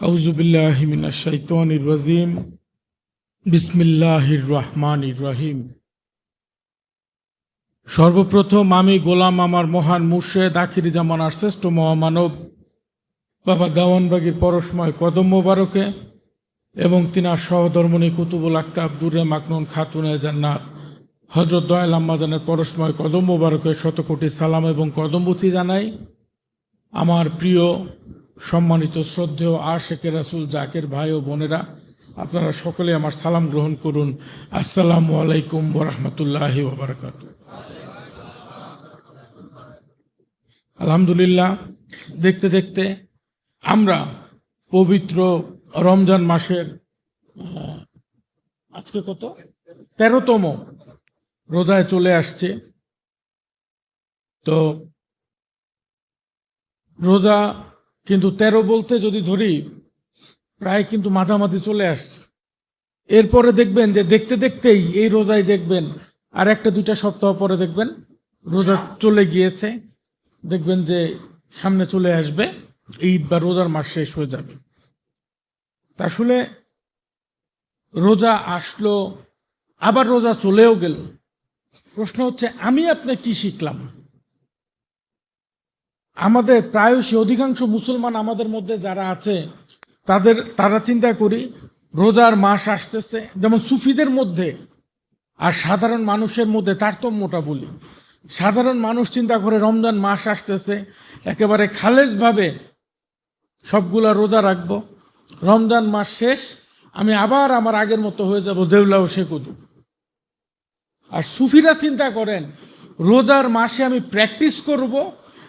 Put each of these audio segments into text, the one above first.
আউযু বিল্লাহি মিনাশ শাইতানির রাজিম। বিসমিল্লাহির রহমানির রহিম। সর্বপ্রথম আমি গোলাম আমার মহান মুর্শেদ আখিরি জামানার শ্রেষ্ঠ মহামানব বাবা দেওয়ানবাগীর পরশময় কদম মোবারকে এবং তিনার সহধর্মণী কুতুবুল আক্তাব দুরে মাকনুন খাতুনে জান্নাত হযরত দয়াল আম্মাজানের পরশময় কদম মোবারকে শতকোটি সালাম এবং কদমবুতি জানাই। আমার প্রিয় সম্মানিত শ্রদ্ধেয় আশেকে রাসূল জাকের ভাই ও বোনেরা, আপনারা সকলে আমার সালাম গ্রহণ করুন। আসসালামু আলাইকুম ওয়া রাহমাতুল্লাহি ওয়া বারাকাতুহু। আলহামদুলিল্লাহ, দেখতে দেখতে আমরা পবিত্র রমজান মাসের আজকে কত 13তম রোজায় চলে আসছে। তো রোজা কিন্তু 13 বলতে যদি ধরি প্রায় কিন্তু মাঝামাঝি চলে আসছে। এরপরে দেখবেন যে দেখতে দেখতেই এই রোজায় দেখবেন আর একটা দুইটা সপ্তাহ পরে দেখবেন রোজা চলে গিয়েছে, দেখবেন যে সামনে চলে আসবে ঈদ বা রোজার মাস শেষ হয়ে যাবে। তা আসলে রোজা আসলো আবার রোজা চলেও গেল। প্রশ্ন হচ্ছে আমি আপনি কি শিখলাম? আমাদের প্রায়শই অধিকাংশ মুসলমান আমাদের মধ্যে যারা আছে তারা চিন্তা করি রোজার মাস আসতেছে, যেমন সুফিদের মধ্যে আর সাধারণ মানুষের মধ্যে তারতম্যটা বলি। সাধারণ মানুষ চিন্তা করে রমজান মাস আসতেছে, একেবারে খালেজভাবে সবগুলা রোজা রাখবো, রমজান মাস শেষ আমি আবার আমার আগের মতো হয়ে যাব, দেউলাও শেকুদু। আর সুফিরা চিন্তা করেন রোজার মাসে আমি প্র্যাকটিস করব,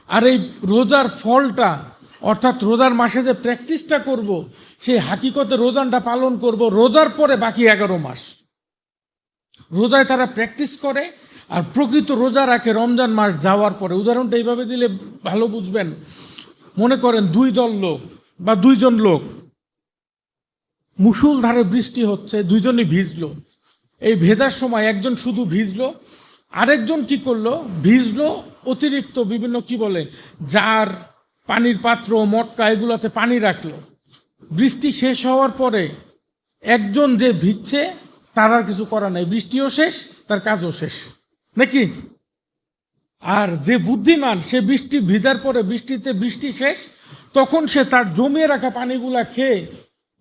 আর এই রোজার ফলটা অর্থাৎ রোজার মাসে যে প্র্যাকটিসটা করব সেই হাকিকতে রোজানটা পালন করব রোজার পরে বাকি 11 মাস। রোজায় তারা প্র্যাকটিস করে আর প্রকৃত রোজা রাখে রমজান মাস যাওয়ার পরে। উদাহরণটা এইভাবে দিলে ভালো বুঝবেন। মনে করেন 2 দল লোক বা 2 জন লোক, মুষলধারে বৃষ্টি হচ্ছে, 2 জনই ভিজলো। এই ভেজার সময় একজন শুধু ভিজলো, আরেকজন কি করলো, ভিজলো অতিরিক্ত বিভিন্ন কি বলে জার, পানির পাত্র, মটকা এগুলোতে পানি রাখলো। বৃষ্টি শেষ হওয়ার পরে একজন যে ভিজছে তার আর কিছু করা নাই, বৃষ্টিও শেষ, তার কাজও শেষ, নাকি? আর যে বুদ্ধিমান সে বৃষ্টি ভিজার পরে বৃষ্টি শেষ, তখন সে তার জমিয়ে রাখা পানিগুলা খেয়ে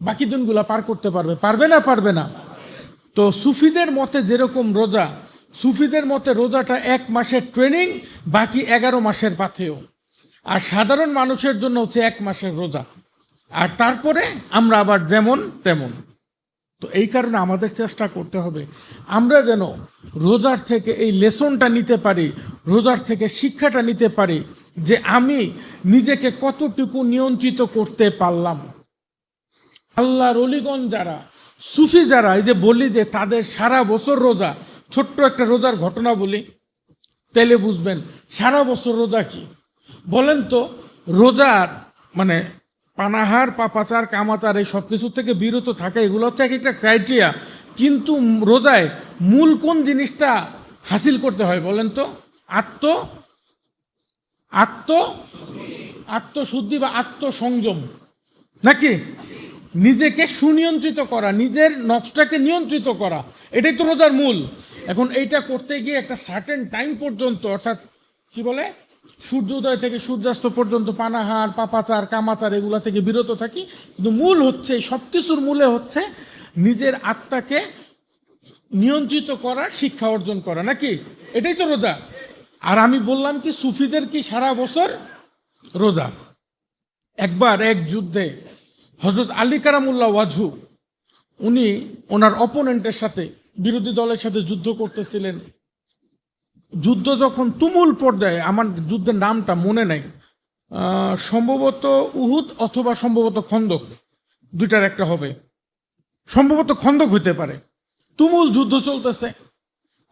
বাকি দিনগুলা পার করতে পারবে। পারবে না? তো সুফিদের মতে যেরকম রোজা, সুফিদের মতে রোজাটা 1 মাসের ট্রেনিং, বাকি 11 মাসের পাথেয়। আর সাধারণ মানুষের জন্য হচ্ছে 1 মাসের রোজা, আর তারপরে আমরা আবার যেমন তেমন। তো এই কারণে আমাদের চেষ্টা করতে হবে আমরা যেন রোজার থেকে এই লেসনটা নিতে পারি, রোজার থেকে শিক্ষাটা নিতে পারি যে আমি নিজেকে কতটুকু নিয়ন্ত্রিত করতে পারলাম। আল্লাহর ওলিগণ যারা, সুফি যারা, এই যে বলি যে তাদের সারা বছর রোজা, ছোট্ট একটা রোজার ঘটনা বলি তাইলে বুঝবেন সারা বছর রোজা কি। বলেন তো, রোজার মানে পানাহার, পাপাচার, কামাচার এই সব কিছু থেকে বিরত থাকা, এগুলো হচ্ছে এক একটা ক্রাইটেরিয়া। কিন্তু রোজায় মূল কোন জিনিসটা হাসিল করতে হয় বলেন তো? আত্মশুদ্ধি বা আত্মসংযম, নাকি? নিজেকে সুনিয়ন্ত্রিত করা, নিজের নফসটাকে নিয়ন্ত্রিত করা, এটাই তো রোজার মূল। এখন এইটা করতে গিয়ে একটা সার্টেন টাইম পর্যন্ত, অর্থাৎ কি বলে সূর্যোদয় থেকে সূর্যাস্ত পর্যন্ত পানাহার, পাপাচার, কামাচার এগুলা থেকে বিরত থাকি। কিন্তু মূল হচ্ছে, সব কিছুর মূলে হচ্ছে নিজের আত্মাকে নিয়ন্ত্রিত করার শিক্ষা অর্জন করা, নাকি? এটাই তো রোজা। আর আমি বললাম কি সুফিদের কি সারা বছর রোজা। একবার এক যুদ্ধে হযরত আলী কারামুল্লাহ ওয়াজহু, উনি ওনার অপোনেন্টের সাথে, বিরোধী দলের সাথে যুদ্ধ করতেছিলেন। যুদ্ধ যখন তুমুল পর্যায়ে, আমার যুদ্ধের নামটা মনে নাই, সম্ভবত উহুদ অথবা সম্ভবত খন্দক, দুইটার একটা হবে, সম্ভবত খন্দক হইতে পারে। তুমুল যুদ্ধ চলতেছে।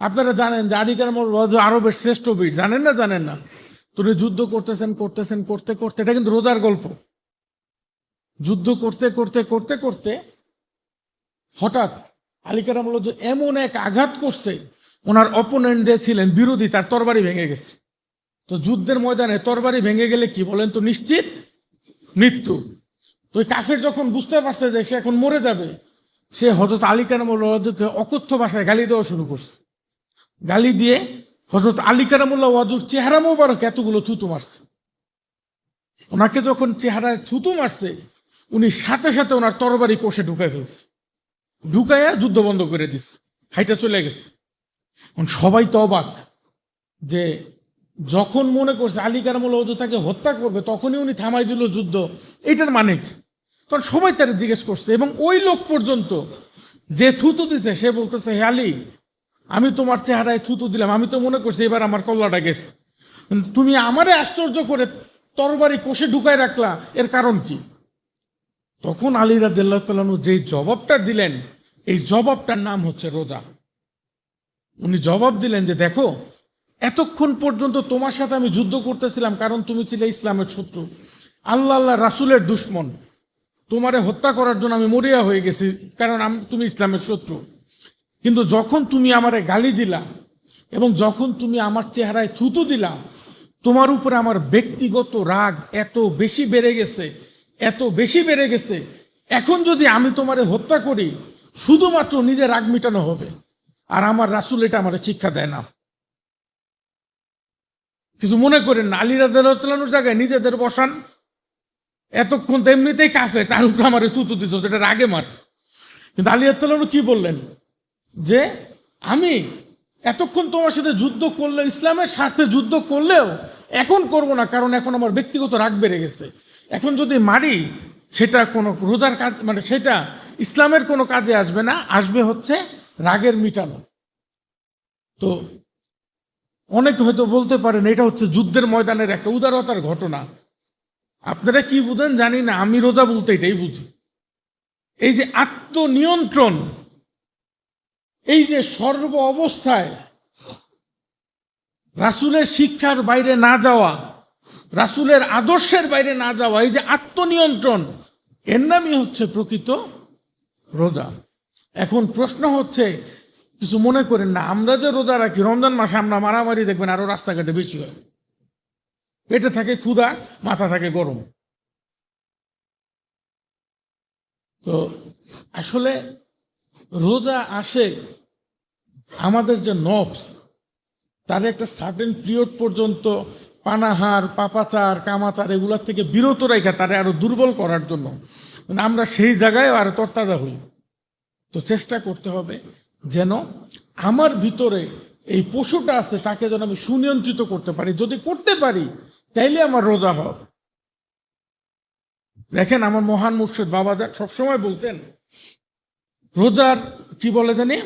আপনারা জানেন যে আলী কারামুল্লাহ ওয়াজহু আরবের শ্রেষ্ঠ বীর, জানেন না? তিনি যুদ্ধ করতে করতে, এটা কিন্তু রোজার গল্প। যুদ্ধ করতে হঠাৎ আলী কারামুল্লাহ ওয়াজহু এমন এক আঘাত করছে, ওনার অপোনেন্ট যে ছিলেন বিরোধী, তার তরবারি ভেঙে গেছে। তো যুদ্ধের ময়দানে তরবারি ভেঙে গেলে কি বলেন তো, নিশ্চিত মৃত্যু। তো ওই কাফের যখন বুঝতে পারছে যে সে এখন মরে যাবে, সে হযরত আলী কারামুল্লাহকে অকথ্য ভাষায় গালি দেওয়া শুরু করছে। গালি দিয়ে হযরত আলী কারামুল্লাহ ওয়াজুর চেহারা মোবারক এতগুলো থুতু মারছে। ওনাকে যখন চেহারায় থুতু মারছে, উনি সাথে সাথে ওনার তরবারি কোষে ঢুকাই ফেলছে, ঢুকাইয়া যুদ্ধ বন্ধ করে দিচ্ছে, হাইটা চলে গেছে। সবাই তো অবাক যে যখন মনে করছে আলী কারামুল্লাহ ওয়াজু তাকে হত্যা করবে, তখনই উনি থামাই দিল যুদ্ধ, এইটার মানে কি? তখন সবাই তারা জিজ্ঞেস করছে, এবং ওই লোক পর্যন্ত যে থুতু দিছে সে বলতেছে, হে আলী, আমি তোমার চেহারায় থুতু দিলাম, আমি তো মনে করছি এবার আমার কল্লাটা গেছে, তুমি আমারে আশ্চর্য করে তরবারি কোষে ঢুকায় রাখলা, এর কারণ কি? তখন আলী রাদিয়াল্লাহু তাআলা আনহু যেই জবাবটা দিলেন, এই জবাবটার নাম হচ্ছে রোজা। উনি জবাব দিলেন যে দেখো, এতক্ষণ পর্যন্ত তোমার সাথে আমি যুদ্ধ করতেছিলাম কারণ তুমি ছিলে ইসলামের শত্রু, আল্লাহ রাসূলের দুশমন, তোমারে হত্যা করার জন্য আমি মরিয়া হয়ে গেছি কারণ তুমি ইসলামের শত্রু। কিন্তু যখন তুমি আমারে গালি দিলা এবং যখন তুমি আমার চেহারায় থুতু দিলা, তোমার উপরে আমার ব্যক্তিগত রাগ এত বেশি বেড়ে গেছে, এত বেশি বেড়ে গেছে, এখন যদি আমি তোমারে হত্যা করি শুধুমাত্র নিজের রাগ মিটানো হবে, আর আমার রাসূল এটা আমার শিক্ষা দেয় না। কিছু মনে করেন না, আলী রাদিয়াল্লাহু তাআলা আনহুর জায়গায় নিজেদের বসান। এতক্ষণ তো এমনিতেই কাফে, তার উপরে আমার থুতু দিত, যেটা রাগে মার। কিন্তু আলী রাদিয়াল্লাহু তাআলা আনহু কি বললেন যে আমি এতক্ষণ তোমার সাথে যুদ্ধ করলে, ইসলামের স্বার্থে যুদ্ধ করলেও এখন করব না, কারণ এখন আমার ব্যক্তিগত রাগ বেড়ে গেছে। এখন যদি মারি সেটা কোনো রোজার কাজ, মানে সেটা ইসলামের কোনো কাজে আসবে না, আসবে হচ্ছে রাগের মিটানো। তো অনেকে হয়তো বলতে পারেন এটা হচ্ছে যুদ্ধের ময়দানের একটা উদারতার ঘটনা। আপনারা কি বুঝেন জানি না, আমি রোজা বলতে এটাই বুঝি। এই যে আত্মনিয়ন্ত্রণ, এই যে সর্ব অবস্থায় রাসূলের শিক্ষার বাইরে না যাওয়া, রাসূলের আদর্শের বাইরে না যাওয়া, এই যে আত্মনিয়ন্ত্রণ, এর নামই হচ্ছে প্রকৃত রোজা। এখন প্রশ্ন হচ্ছে, কিছু মনে করেন না, আমরা যে রোজা রাখি রমজান মাসে আমরা মারামারি দেখবেন আরো রাস্তাঘাটে বেশি হয়, পেটে থাকে ক্ষুধা, মাথা থাকে গরম। তো আসলে রোজা আসে আমাদের যে নফস, তার একটা সার্টেন পিরিয়ড পর্যন্ত পানাহার, পাপাচার, কামাচার এগুলোর থেকে বিরত রেখে তারে আরো দুর্বল করার জন্য, আমরা সেই জায়গায় আরো তরতাজা হই। তো চেষ্টা করতে হবে যেন আমার ভিতরে এই পশুটা আছে তাকে যেন আমি সুনিয়ন্ত্রিত করতে পারি। যদি করতে পারি তাইলে আমার রোজা হবে। দেখেন, আমার মহান মুর্শিদ বাবাজান সবসময় বলতেন, রোজার কি বলে জানি,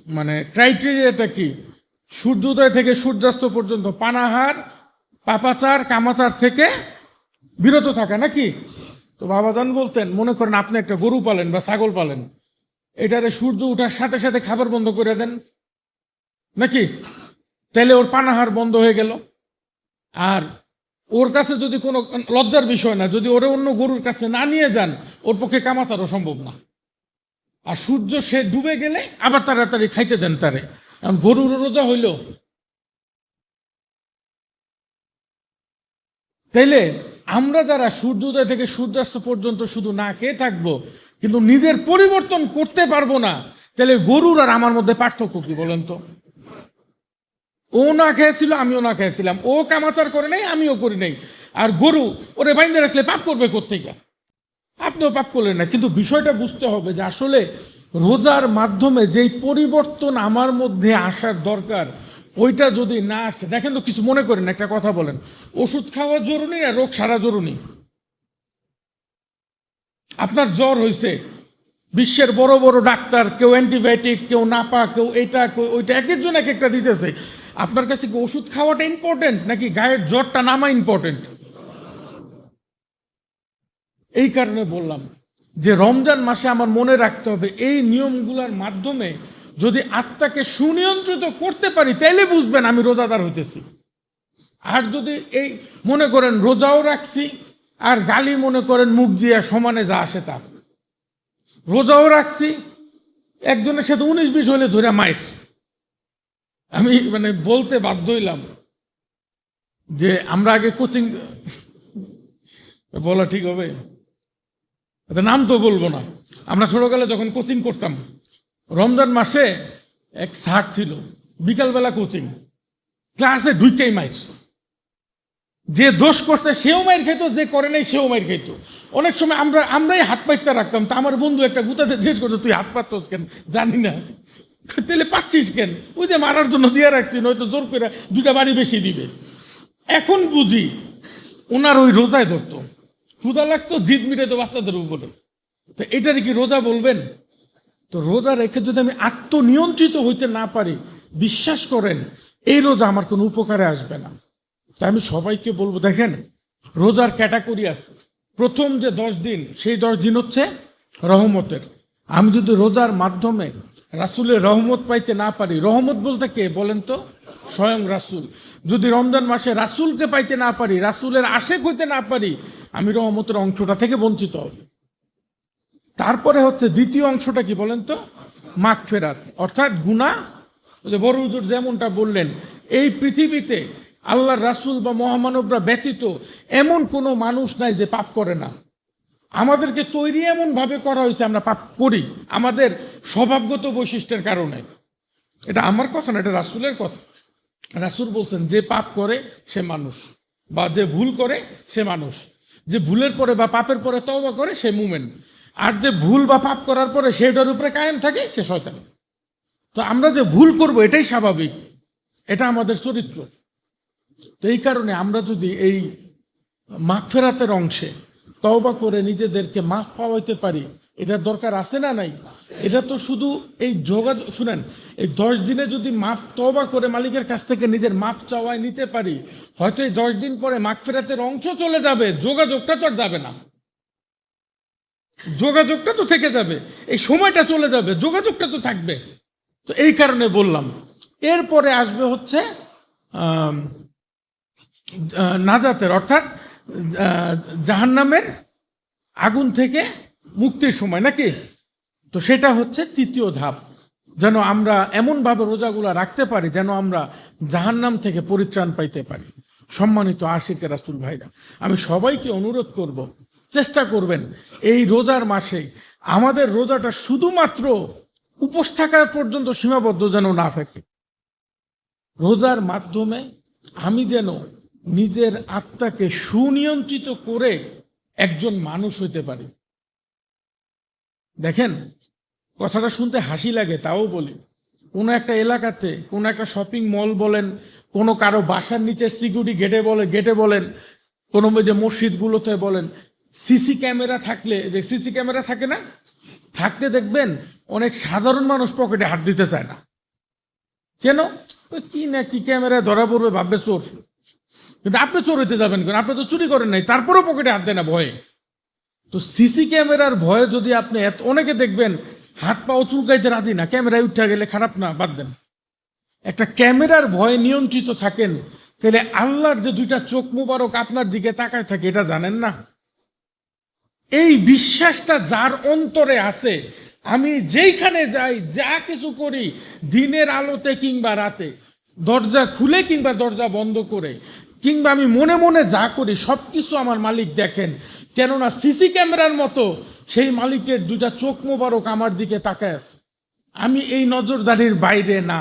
মানে ক্রাইটেরিয়াটা কি, সূর্যোদয় থেকে সূর্যাস্ত পর্যন্ত পানাহার, পাপাচার, কামাচার থেকে বিরত থাকা, নাকি? তো বাবাজান বলতেন, মনে করেন আপনি একটা গরু পালেন বা ছাগল পালেন, এটারে সূর্য উঠার সাথে সাথে খাবার বন্ধ করে দেন, নাকি? তাহলে ওর পানাহার বন্ধ হয়ে গেল। আর ওর কাছে যদি কোনো লজ্জার বিষয় না, যদি ওরে অন্য গরুর কাছে না নিয়ে যান, ওর পক্ষে কামাতারও সম্ভব না। আর সূর্য সে ডুবে গেলে আবার তাড়াতাড়ি খাইতে দেন তারে, গরুর রোজা হইল। তাইলে আমরা যারা সূর্যোদয় থেকে সূর্যাস্ত পর্যন্ত শুধু না খেয়ে থাকবো কিন্তু নিজের পরিবর্তন করতে পারবো না, তাহলে গরুর আর আমার মধ্যে পার্থক্য কি বলেন তো? ও না খেয়েছিল, আমিও না খেয়েছিলাম, ও কামাচার করে নাই, আমিও করি নাই, আর গরু ওরে বাইন্ধে রাখলে পাপ করবে কোত্থেকে? আপনিও পাপ করলেন না। কিন্তু বিষয়টা বুঝতে হবে যে আসলে রোজার মাধ্যমে যেই পরিবর্তন আমার মধ্যে আসার দরকার, ওইটা যদি না আসে, দেখেন তো, কিছু মনে করেন, একটা কথা বলেন, ওষুধ খাওয়া জরুরি না রোগ সারা জরুরি? আপনার জ্বর হয়েছে, বিশ্বের বড় বড় ডাক্তার, কেউ অ্যান্টিবায়োটিক, কেউ নাপা, কেউ এটা, কেউ ওইটা, এক একজন এক একটা দিতেছে। আপনার কাছে কি ওষুধ খাওয়াটা ইম্পর্টেন্ট নাকি গায়ের জ্বরটা নামা ইম্পর্টেন্ট? এই কারণে বললাম যে রমজান মাসে আমার মনে রাখতে হবে, এই নিয়মগুলোর মাধ্যমে যদি আত্মাকে সুনিয়ন্ত্রিত করতে পারি তাইলে বুঝবেন আমি রোজাদার হইতেছি। আর যদি এই মনে করেন রোজাও রাখছি আর গালি মনে করেন মুখ দিয়ে সমানে যা আসে তা, রোজাও রাখছি, একজনের সাথে 19-20 হলে ধরে মায়ের, আমি মানে বলতে বাধ্য হইলাম যে আমরা আগে কোচিং, বলা ঠিক হবে? এটা নাম তো বলবো না। আমরা ছোটকালে যখন কোচিং করতাম, রমজান মাসে এক স্যার ছিল, বিকালবেলা কোচিং, ক্লাসে ঢুইকাই মাইর। যে দোষ করছে সেও মাইর খাইতো, যে করে নাই সেও মাইর খাইতো। অনেক সময় আমরাই হাত পাইতে রাখতাম। তা আমার বন্ধু একটা গুতাতে জিজ্ঞেস করতো, তুই হাত পাচ্ছিস কেন? জানি না। তাহলে পাচ্ছিস কেন? ওই যে মারার জন্য দিয়ে রাখছি, নয়তো জোর করে দুইটা বাড়ি বেশি দিবে। এখন বুঝি ওনার ওই রোজায় ধরতো, ক্ষুধা লাগতো, জিদ মিটাইতো বাচ্চাদের উপরে। তো এটারই কি রোজা বলবেন? তো রোজা রেখে যদি আমি আত্মনিয়ন্ত্রিত হইতে না পারি, বিশ্বাস করেন এই রোজা আমার কোনো উপকারে আসবে না। তাই আমি সবাইকে বলবো, দেখেন রোজার ক্যাটাগরি আছে। প্রথম যে 10 দিন, সেই 10 দিন হচ্ছে রহমতের। আমি যদি রোজার মাধ্যমে রাসূলের রহমত পাইতে না পারি, রহমত বলতে কে বলেন তো? স্বয়ং রাসূল। যদি রমজান মাসে রাসূলকে পাইতে না পারি, রাসূলের আশেক হইতে না পারি, আমি রহমতের অংশটা থেকে বঞ্চিত হব। তারপরে হচ্ছে দ্বিতীয় অংশটা কি বলেন তো? মাগফিরাত, অর্থাৎ গুনাহ। যে বড় হুজুর যেমনটা বললেন, এই পৃথিবীতে আল্লাহর রাসূল বা মহামানবরা ব্যতীত এমন কোনো মানুষ নাই যে পাপ করে না। আমাদেরকে তৈরি এমনভাবে করা হয়েছে আমরা পাপ করি, আমাদের স্বভাবগত বৈশিষ্ট্যের কারণে। এটা আমার কথা না, এটা রাসূলের কথা। রাসূল বলছেন, যে পাপ করে সে মানুষ, বা যে ভুল করে সে মানুষ। যে ভুলের পরে বা পাপের পরে তওবা করে সে মুমিন, আর যে ভুল বা পাপ করার পরে সেটার উপরে কায়েম থাকে সে শয়তান। তো আমরা যে ভুল করব এটাই স্বাভাবিক, এটা আমাদের চরিত্র। তো এই কারণে আমরা যদি এই মাগফিরাতের অংশে তওবা করে নিজেদেরকে মাফ পাওয়াইতে পারি, এটার দরকার আছে না নাই? এটা তো শুধু এই যোগাযোগ, শুনেন, এই 10 দিনে যদি মাফ তওবা করে মালিকের কাছ থেকে নিজের মাফ চাওয়ায় নিতে পারি, হয়তো এই 10 দিন পরে মাগফিরাতের অংশ চলে যাবে, যোগাযোগটা তো আর যাবে না। যোগাযোগটা তো থেকে যাবে, এই সময়টা চলে যাবে, যোগাযোগটা তো থাকবে। তো এই কারণে বললাম। এরপরে আসবে হচ্ছে নাজাতের, অর্থাৎ জাহান্নামের আগুন থেকে মুক্তির সময়, নাকি? তো সেটা হচ্ছে তৃতীয় ধাপ, যেন আমরা এমনভাবে রোজাগুলা রাখতে পারি যেন আমরা জাহান্নাম থেকে পরিত্রাণ পাইতে পারি। সম্মানিত আশিকে রাসূল ভাইরা, আমি সবাইকে অনুরোধ করব, চেষ্টা করবেন এই রোজার মাসে আমাদের রোজাটা শুধুমাত্র উপোস থাকার পর্যন্ত সীমাবদ্ধ যেন না থাকে। রোজার মাধ্যমে আমি যেন নিজের আত্মাকে সুনিয়ন্ত্রিত করে একজন মানুষ হইতে পারি। দেখেন, কথাটা শুনতে হাসি লাগে, তাও বলি। কোনো একটা এলাকাতে, কোনো একটা শপিং মল বলেন, কোনো কারো বাসার নিচের সিকিউরিটি গেটে বলেন, কোনো যে মসজিদগুলোতে বলেন, সিসি ক্যামেরা থাকলে, যে সিসি ক্যামেরা থাকে না, থাকতে দেখবেন অনেক সাধারণ মানুষ পকেটে হাত দিতে চায় না। কেন? কি না কি ক্যামেরায় ধরা পড়বে ভাববে চোর। কিন্তু আপনি চোর হইতে যাবেন কেন? আপনি তো চুরি করেন নাই, তারপরেও পকেটে হাত দেয় না ভয়ে। তো সিসি ক্যামেরার ভয়ে যদি আপনি অনেকে দেখবেন হাত পাও চুলকাইতে রাজি না, ক্যামেরায় উঠে গেলে খারাপ না, বাদ দেন। একটা ক্যামেরার ভয়ে নিয়ন্ত্রিত থাকেন, তাহলে আল্লাহর যে 2টা চোখ মুবারক আপনার দিকে তাকায় থাকে, এটা জানেন না? এই বিশ্বাসটা যার অন্তরে আছে, আমি যেইখানে যাই, যা কিছু করি, দিনের আলোতে কিংবা রাতে, দরজা খুলে কিংবা দরজা বন্ধ করে, কিংবা আমি মনে মনে যা করি, সব কিছু আমার মালিক দেখেন। কেননা সিসি ক্যামেরার মতো সেই মালিকের 2টা চোখ মোবারক আমার দিকে তাকায় আছে, আমি এই নজরদারির বাইরে না।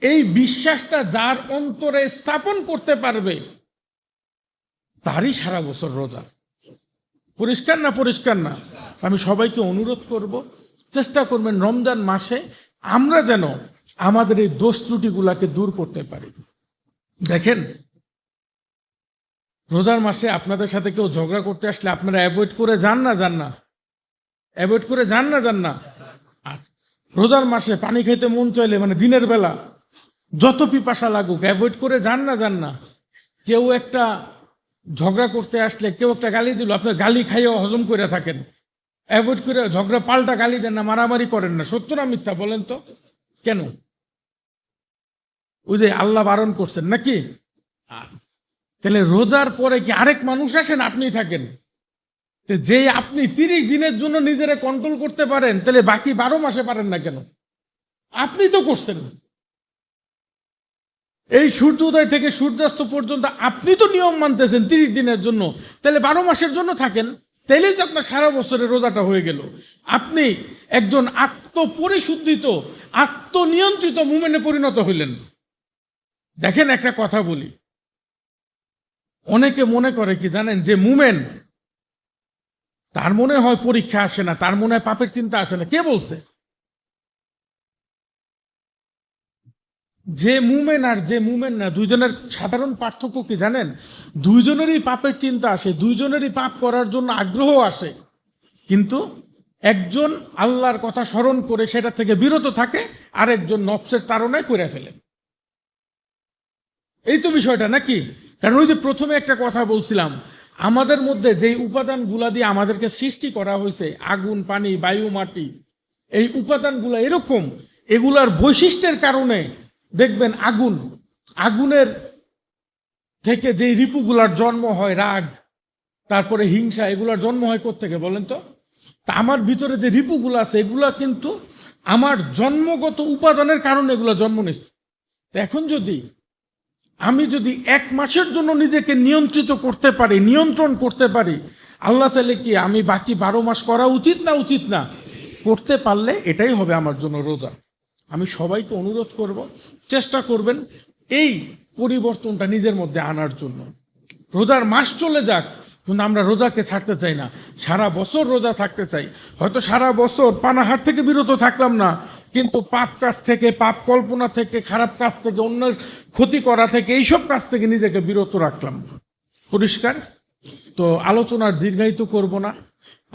এই বিশ্বাসটা যার অন্তরে স্থাপন করতে পারবে, তারই সারা বছর রোজা। পরিষ্কার না? পরিষ্কার না? আমি সবাইকে অনুরোধ করব, চেষ্টা করবেন রমজান মাসে আমরা যেন আমাদের এই দোষ ত্রুটিগুলাকে দূর করতে পারি। দেখেন, রোজার মাসে আপনাদের সাথে কেউ ঝগড়া করতে আসলে আপনারা অ্যাভয়েড করে যান না? অ্যাভয়েড করে যান না? রোজার মাসে পানি খাইতে মন চাইলে, মানে দিনের বেলা যত পিপাসা লাগুক, অ্যাভয়েড করে যান না? কেউ একটা ঝগড়া করতে আসলে, কেউ একটা গালি দিল, আপনার গালি খাইয়েও হজম করে থাকেন, অ্যাভয়েড করে ঝগড়া পাল্টা গালি দেন না, মারামারি করেন না। সত্য না মিথ্যা বলেন তো? কেন? ওই যে আল্লাহ বারণ করছেন নাকি? তাহলে রোজার পরে কি আরেক মানুষ আসেন, আপনি থাকেন? যে আপনি 30 দিনের জন্য নিজেরা কন্ট্রোল করতে পারেন, তাহলে বাকি 12 মাসে পারেন না কেন? আপনি তো করছেন। এই সূর্যোদয় থেকে সূর্যাস্ত পর্যন্ত আপনি তো নিয়ম মানতেছেন 30 দিনের জন্য, তাহলে 12 মাসের জন্য থাকেন, তাইলেই তো আপনার সারা বছরের রোজাটা হয়ে গেল। আপনি একজন আত্মপরিশুদ্ধিত আত্মনিয়ন্ত্রিত মুমিনে পরিণত হইলেন। দেখেন একটা কথা বলি, অনেকে মনে করে কি জানেন, যে মুমেন তার মনে হয় পরীক্ষা আসে না, তার মনে হয় পাপের চিন্তা আসে না। কে বলছে? যে মুমেন আর যে মুমেন না, দুইজনের সাধারণ পার্থক্য কি জানেন? দুইজনেরই পাপের চিন্তা আসে, দুইজনেরই পাপ করার জন্য আগ্রহ আসে, কিন্তু একজন আল্লাহর কথা স্মরণ করে সেটা থেকে বিরত থাকে, আর একজন নফসের তাড়নায় করে ফেলে। এই তো বিষয়টা নাকি? কারণ ওই যে প্রথমে একটা কথা বলছিলাম, আমাদের মধ্যে যেই উপাদানগুলা দিয়ে আমাদেরকে সৃষ্টি করা হয়েছে, আগুন, পানি, বায়ু, মাটি, এই উপাদানগুলো এরকম, এগুলার বৈশিষ্ট্যের কারণে দেখবেন আগুনের থেকে যেই রিপুগুলার জন্ম হয়, রাগ, তারপরে হিংসা, এগুলার জন্ম হয় কোত্থেকে বলেন তো? তা আমার ভিতরে যে রিপুগুলো আছে, এগুলা কিন্তু আমার জন্মগত উপাদানের কারণে এগুলো জন্ম নিচ্ছে। এখন আমি যদি 1 মাসের জন্য নিজেকে নিয়ন্ত্রিত করতে পারি, নিয়ন্ত্রণ করতে পারি, আল্লাহ চাইলে কি আমি বাকি 12 মাস করা উচিত না? করতে পারলে এটাই হবে আমার জন্য রোজা। আমি সবাইকে অনুরোধ করব, চেষ্টা করবেন এই পরিবর্তনটা নিজের মধ্যে আনার জন্য। রোজার মাস চলে যাক, কিন্তু আমরা রোজাকে ছাড়তে চাই না, সারা বছর রোজা থাকতে চাই। হয়তো সারা বছর পানাহার থেকে বিরত থাকলাম না, কিন্তু পাপ কাজ থেকে, পাপ কল্পনা থেকে, খারাপ কাজ থেকে, অন্যের ক্ষতি করা থেকে, এইসব কাজ থেকে নিজেকে বিরত রাখলাম। পরিষ্কার? তো আলোচনার দীর্ঘায়িত করব না,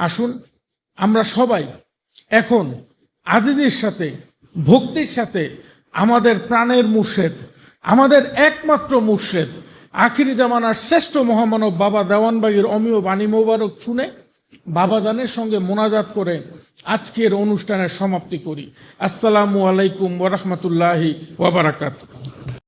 আসুন আমরা সবাই এখন আজিজের সাথে, ভক্তির সাথে আমাদের প্রাণের মুর্শেদ, আমাদের একমাত্র মুর্শেদ, আখিরি জামানার শ্রেষ্ঠ মহামানব বাবা দেওয়ানবাগীর অমিয় বাণী মোবারক শুনে বাবাজানের সঙ্গে মোনাজাত করে আজকের অনুষ্ঠানের সমাপ্তি করি। আসসালামু আলাইকুম ওয়া রাহমাতুল্লাহি ওয়া বারাকাতুহু।